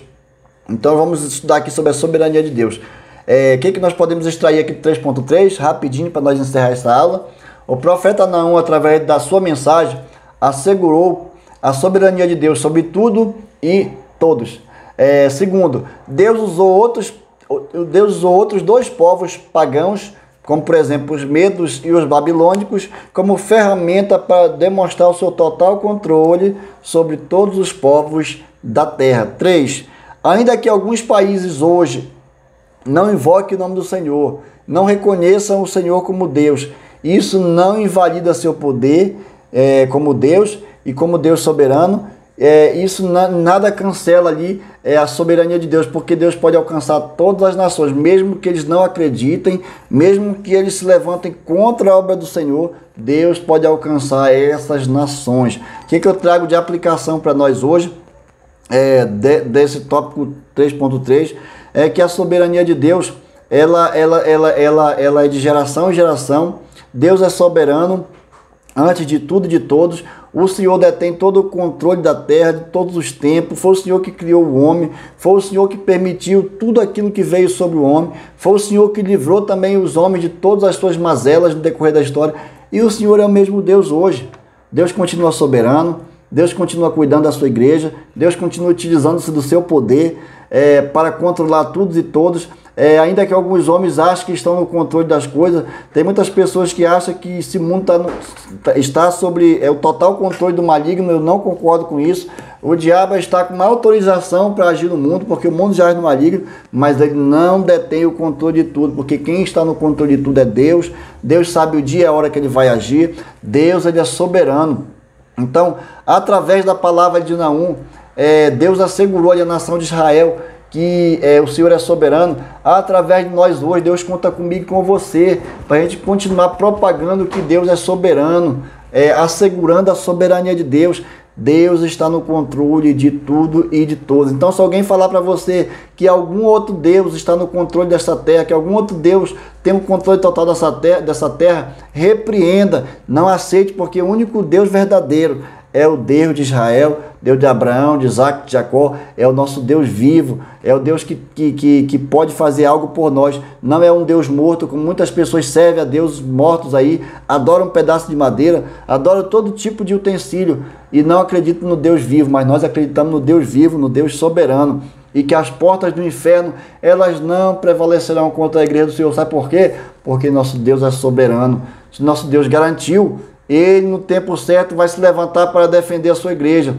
Então vamos estudar aqui sobre a soberania de Deus. O que nós podemos extrair aqui do 3.3, rapidinho, para nós encerrar essa aula. O profeta Naum, através da sua mensagem, assegurou a soberania de Deus sobre tudo e todos. Segundo, Deus usou outros dois povos pagãos, como por exemplo os medos e os babilônicos, como ferramenta para demonstrar o seu total controle sobre todos os povos da terra. 3. Ainda que alguns países hoje não invoquem o nome do Senhor, não reconheçam o Senhor como Deus, isso não invalida seu poder como Deus e como Deus soberano. Isso nada cancela ali a soberania de Deus, porque Deus pode alcançar todas as nações, mesmo que eles não acreditem, mesmo que eles se levantem contra a obra do Senhor, Deus pode alcançar essas nações. O que eu trago de aplicação para nós hoje, desse tópico 3.3, é que a soberania de Deus, ela é de geração em geração. Deus é soberano antes de tudo e de todos. O Senhor detém todo o controle da terra, de todos os tempos. Foi o Senhor que criou o homem, foi o Senhor que permitiu tudo aquilo que veio sobre o homem, foi o Senhor que livrou também os homens de todas as suas mazelas no decorrer da história. E o Senhor é o mesmo Deus hoje. Deus continua soberano, Deus continua cuidando da sua igreja, Deus continua utilizando-se do seu poder para controlar todos e todos. Ainda que alguns homens achem que estão no controle das coisas, tem muitas pessoas que acham que esse mundo está sobre o total controle do maligno. Eu não concordo com isso. O diabo está com uma autorização para agir no mundo, porque o mundo já é no maligno, mas ele não detém o controle de tudo, porque quem está no controle de tudo é Deus. Deus sabe o dia e a hora que ele vai agir. Deus, ele é soberano. Então, através da palavra de Naum, Deus assegurou à nação de Israel que o Senhor é soberano. Através de nós hoje, Deus conta comigo e com você, para a gente continuar propagando que Deus é soberano, assegurando a soberania de Deus. Deus está no controle de tudo e de todos. Então, se alguém falar para você que algum outro Deus está no controle dessa terra, que algum outro Deus tem um controle total dessa terra, repreenda, não aceite, porque o único Deus verdadeiro é o Deus de Israel, Deus de Abraão, de Isaac, de Jacó. É o nosso Deus vivo, é o Deus que pode fazer algo por nós. Não é um Deus morto, como muitas pessoas servem a deuses mortos aí, adoram um pedaço de madeira, adoram todo tipo de utensílio e não acreditam no Deus vivo. Mas nós acreditamos no Deus vivo, no Deus soberano, e que as portas do inferno, elas não prevalecerão contra a igreja do Senhor. Sabe por quê? Porque nosso Deus é soberano. Se nosso Deus garantiu, ele no tempo certo vai se levantar para defender a sua igreja.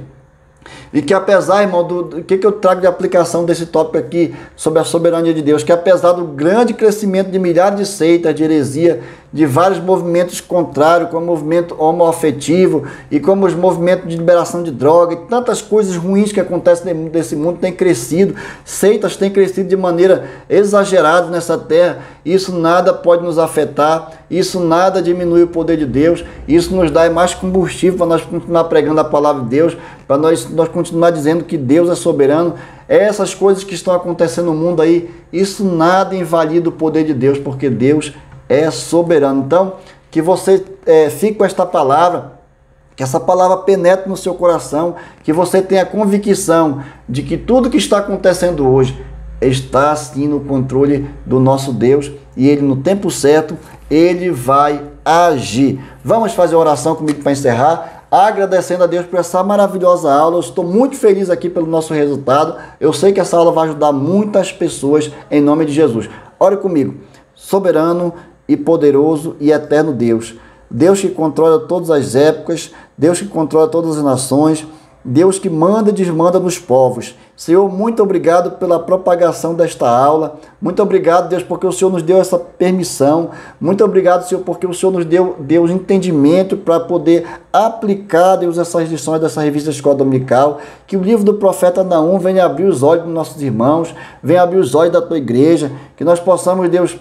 E que apesar, irmão, do que eu trago de aplicação desse tópico aqui sobre a soberania de Deus, que apesar do grande crescimento de milhares de seitas, de heresia, de vários movimentos contrários, como o movimento homoafetivo e como os movimentos de liberação de droga, e tantas coisas ruins que acontecem nesse mundo têm crescido, seitas têm crescido de maneira exagerada nessa terra. Isso nada pode nos afetar, isso nada diminui o poder de Deus, isso nos dá mais combustível para nós continuar pregando a palavra de Deus, para nós continuar dizendo que Deus é soberano. Essas coisas que estão acontecendo no mundo aí, isso nada invalida o poder de Deus, porque Deus é soberano. Então, que você fique com esta palavra, que essa palavra penetre no seu coração, que você tenha convicção de que tudo que está acontecendo hoje está sim no controle do nosso Deus, e Ele no tempo certo, Ele vai agir. Vamos fazer a oração comigo para encerrar, agradecendo a Deus por essa maravilhosa aula. Eu estou muito feliz aqui pelo nosso resultado. Eu sei que essa aula vai ajudar muitas pessoas, em nome de Jesus. Ore comigo. Soberano e poderoso e eterno Deus, Deus que controla todas as épocas, Deus que controla todas as nações, Deus que manda e desmanda nos povos. Senhor, muito obrigado pela propagação desta aula. Muito obrigado, Deus, porque o Senhor nos deu essa permissão. Muito obrigado, Senhor, porque o Senhor nos deu entendimento para poder aplicar, Deus, essas lições dessa revista Escola Dominical. Que o livro do profeta Naum venha abrir os olhos dos nossos irmãos, venha abrir os olhos da tua igreja, que nós possamos, Deus,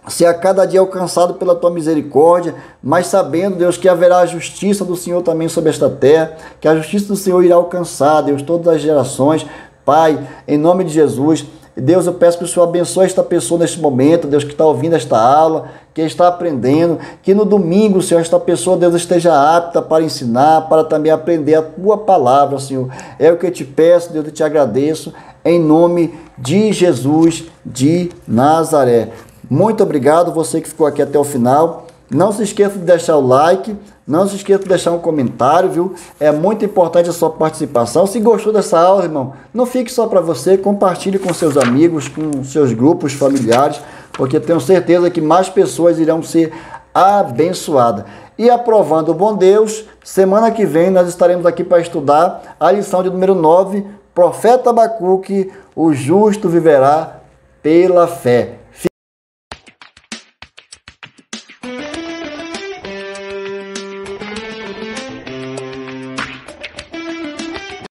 ser a cada dia alcançado pela tua misericórdia, mas sabendo, Deus, que haverá a justiça do Senhor também sobre esta terra, que a justiça do Senhor irá alcançar, Deus, todas as gerações. Pai, em nome de Jesus, Deus, eu peço que o Senhor abençoe esta pessoa neste momento, Deus, que está ouvindo esta aula, que está aprendendo, que no domingo, Senhor, esta pessoa, Deus, esteja apta para ensinar, para também aprender a tua palavra, Senhor. É o que eu te peço, Deus, eu te agradeço, em nome de Jesus de Nazaré. Muito obrigado, você que ficou aqui até o final. Não se esqueça de deixar o like, não se esqueça de deixar um comentário, viu? É muito importante a sua participação. Se gostou dessa aula, irmão, não fique só para você, compartilhe com seus amigos, com seus grupos familiares, porque tenho certeza que mais pessoas irão ser abençoadas. E aprovando o bom Deus, semana que vem nós estaremos aqui para estudar a lição de número 9, Profeta Abacuque, o justo viverá pela fé.